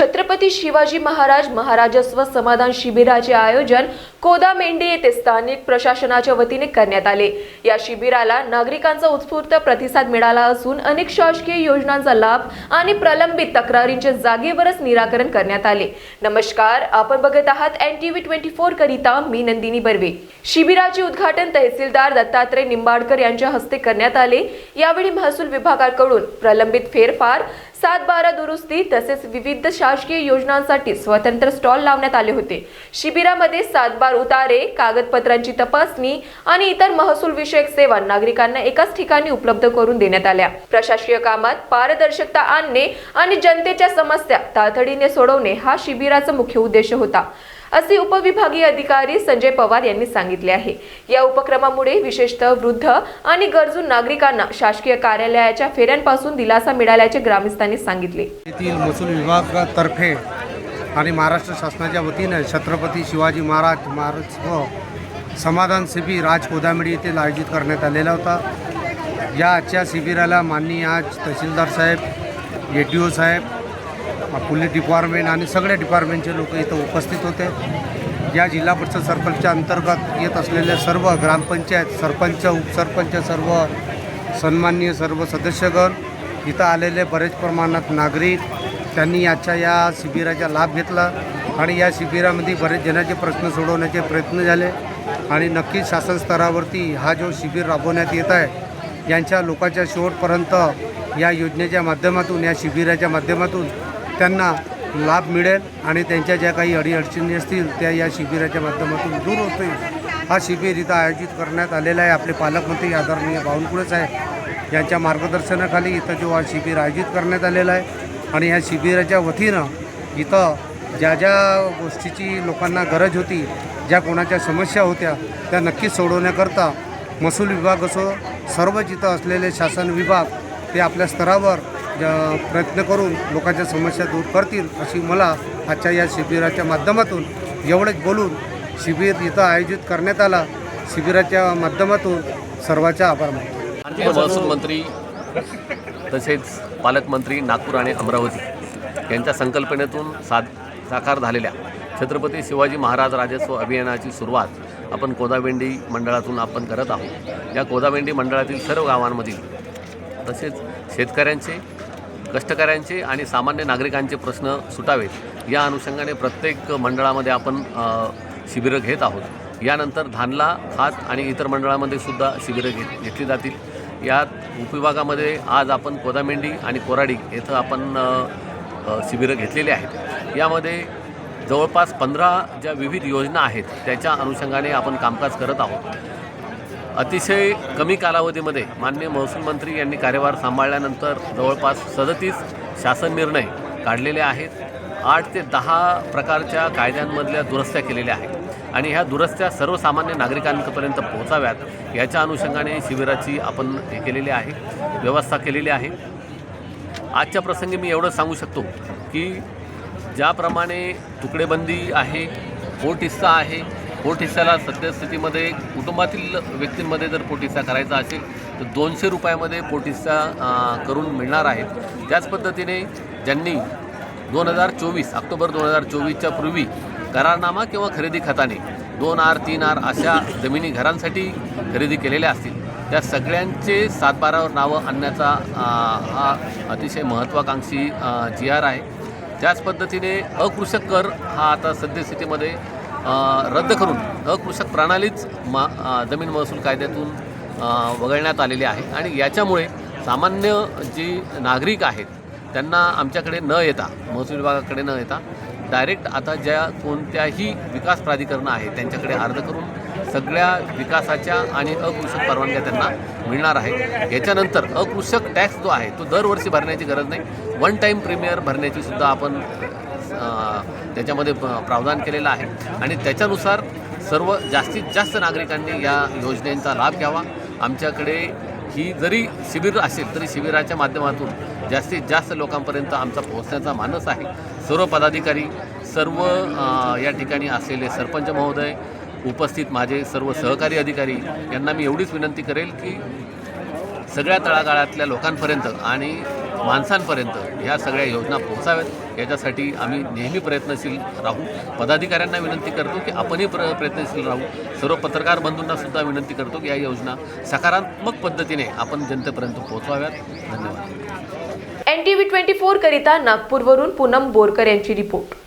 छत्रपती शिवाजी महाराज महाराजस्व समाधान शिबिराचे आयोजन कोदामेंडी येथे स्थानिक प्रशासनाच्या वतीने करण्यात आले। या शिबिराला नागरिकांचा उत्स्फूर्त प्रतिसाद मिळाला असून अनेक शासकीय योजनांचा लाभ आणि प्रलंबित तक्रारींचे जागेवरच निराकरण करण्यात आले। नमस्कार, आपण बघत आहात NTV 24 करिता मी नंदिनी बर्वे। शिबिराचे उद्घाटन तहसीलदार दत्तात्रय निंबाडकर यांच्या हस्ते करण्यात आले। यावेळी महसूल विभागाकडून प्रलंबित फेरफार 7-12 दुरुस्ती तसेच विविध शासकीय योजनांसाठी स्वतंत्र स्टॉल लावण्यात आले होते। शिबिरामध्ये 7-12 उतारे, कागदपत्रांची तपासणी आणि इतर महसूल विषयक सेवा नागरिकांना एकाच ठिकाणी उपलब्ध करून देण्यात आल्या। प्रशासकीय कामात पारदर्शकता आणणे आणि जनतेच्या समस्या तातडीने सोडवणे हा शिबिराचा मुख्य उद्देश होता, असे उपविभागीय अधिकारी संजय पवार यांनी सांगितले आहे। या उपक्रमामुळे विशेषतः वृद्ध आणि गरजू नागरिकांना शासकीय कार्यालयाच्या फेऱ्यांपासून दिलासा मिळाल्याचे ग्रामस्थांनी सांगितले। येथील महसूल विभागातर्फे आणि महाराष्ट्र शासनाच्या वतीने छत्रपती शिवाजी महाराज समाधान शिबिर आज कोदामेंडी येथे आयोजित करण्यात आलेला होता। या आजच्या शिबिराला माननीय आज तहसीलदार साहेब, ADO साहेब, पोलीस डिपार्टमेंट आणि सगळ्या डिपार्टमेंटचे लोक इथं उपस्थित होते। या जिल्हा परिषद सर्कलच्या अंतर्गत येत असलेल्या सर्व ग्रामपंचायत, सरपंच, उपसरपंच, सर्व सन्माननीय सर्व सदस्यगण, इथं आलेले बरेच प्रमाणात नागरिक त्यांनी आजच्या या शिबिराचा लाभ घेतला आणि या शिबिरामध्ये बरेच जणांचे प्रश्न सोडवण्याचे प्रयत्न झाले आणि नक्कीच शासन स्तरावरती हा जो शिबिर राबवण्यात येत आहे यांच्या लोकांच्या शेवटपर्यंत या योजनेच्या माध्यमातून, या शिबिराच्या माध्यमातून त्यांना लाभ मिळेल आणि त्यांच्या ज्या काही अडीअडचणी असतील त्या या शिबिराच्या माध्यमातून दूर होतील। हा शिबिर इथं आयोजित करण्यात आलेला आहे। आपले पालकमंत्री आदरणीय बावनकुळे साहेब यांच्या मार्गदर्शनाखाली इथं जो हा शिबिर आयोजित करण्यात आलेला आहे आणि ह्या शिबिराच्या वतीनं इथं ज्या ज्या गोष्टीची लोकांना गरज होती, ज्या कोणाच्या समस्या होत्या त्या नक्कीच सोडवण्याकरता महसूल विभाग असो, सर्व जिथं असलेले शासन विभाग ते आपल्या स्तरावर प्रयत्न करून लोकांच्या समस्या दूर करतील अशी मला आजच्या या शिबिराच्या माध्यमातून एवढंच बोलून शिबिर इथं आयोजित करण्यात आला। शिबिराच्या माध्यमातून सर्वांचा आभार मानतो। महसूल मंत्री तसेच पालकमंत्री नागपूर आणि अमरावती यांच्या संकल्पनेतून साकार झालेल्या छत्रपती शिवाजी महाराज राजस्व अभियानाची सुरुवात आपण कोदामेंडी मंडळातून आपण करत आहोत। या कोदामेंडी मंडळातील सर्व गावांमधील तसेच शेतकऱ्यांचे, कष्टकऱ्यांचे आणि सामान्य नागरिकांचे प्रश्न सुटावेत या अनुषंगाने प्रत्येक मंडळामध्ये आपण शिबिरं घेत आहोत। यानंतर धानला, खात आणि इतर मंडळामध्ये सुद्धा शिबिरं घेतली जातील। यात उपविभागामध्ये आज आपण कोदामेंडी आणि कोराडी येथं आपण शिबिरं घेतलेली आहेत। यामध्ये जवळपास 15 ज्या विविध योजना आहेत त्याच्या अनुषंगाने आपण कामकाज करत आहोत। अतिशय कमी कालावधीमध्ये माननीय महसूल मंत्री यांनी कार्यभार सांभाळल्यानंतर जवळपास 37 शासन निर्णय काढलेले आहेत। 8 ते 10 प्रकारच्या कायद्यांमधल्या दुरुस्त्या केलेल्या आहेत आणि ह्या दुरुस्त्या सर्वसामान्य नागरिकांपर्यंत पोहोचाव्यात याच्या अनुषंगाने शिबिराची आपण हे केलेली आहे, व्यवस्था केलेली आहे। आजच्या प्रसंगी मी एवढं सांगू शकतो की ज्याप्रमाणे तुकडेबंदी आहे, पोट हिस्सा आहे, पोट हिस्साला सद्यस्थितीमध्ये कुटुंबातील व्यक्तींमध्ये जर पोट हिस्सा करायचा असेल तर 200 रुपयामध्ये पोट हिस्सा करून मिळणार आहेत। त्याच पद्धतीने ज्यांनी ऑक्टोबर 2024च्या पूर्वी करारनामा किंवा खरेदी खताने 2R, 3R अशा जमिनी घरांसाठी खरेदी केलेल्या असतील त्या सगळ्यांचे 7-12वर नावं आणण्याचा हा अतिशय महत्त्वाकांक्षी GR आहे। त्याच पद्धतीने अकृषक कर हा आता सद्यस्थितीमध्ये रद्द करून अकृषक प्रणालीच जमीन महसूल कायद्यातून वगळण्यात आलेली आहे आणि याच्यामुळे सामान्य जी नागरिक आहेत त्यांना आमच्याकडे न येता, महसूल विभागाकडे न येता डायरेक्ट आता ज्या कोणत्याही विकास प्राधिकरणं आहेत त्यांच्याकडे अर्ज करून सगळ्या विकासाच्या आणि अकृषक परवानग्या त्यांना मिळणार आहे। याच्यानंतर अकृषक टॅक्स जो आहे तो दरवर्षी भरण्याची गरज नाही, 1 टाईम प्रीमियर भरण्याची सुद्धा आपण त्याच्यामध्ये प्रावधान केलेलं आहे आणि त्याच्यानुसार सर्व जास्तीत जास्त नागरिकांनी या योजनेचा लाभ घ्यावा। आमच्याकडे ही जरी शिबिर असेल तरी शिबिराच्या माध्यमातून जास्तीत जास्त लोकांपर्यंत आमचा पोहोचण्याचा मानस आहे। सर्व पदाधिकारी, सर्व या ठिकाणी असलेले सरपंच महोदय, उपस्थित माझे सर्व सहकारी अधिकारी यांना मी एवढीच विनंती करेल की सगळ्या तळागाळातल्या लोकांपर्यंत आणि माणसांपर्यंत ह्या सगळ्या योजना पोहोचाव्यात याच्यासाठी आम्ही नेहमी प्रयत्नशील राहू. पदाधिकाऱ्यांना विनंती करतो की आपणही प्रयत्नशील राहू. सर्व पत्रकार बंधूंनासुद्धा विनंती करतो की या योजना सकारात्मक पद्धतीने आपण जनतेपर्यंत पोहोचवाव्यात. धन्यवाद. NTV 24 करिता नागपूरवरून पूनम बोरकर यांची रिपोर्ट.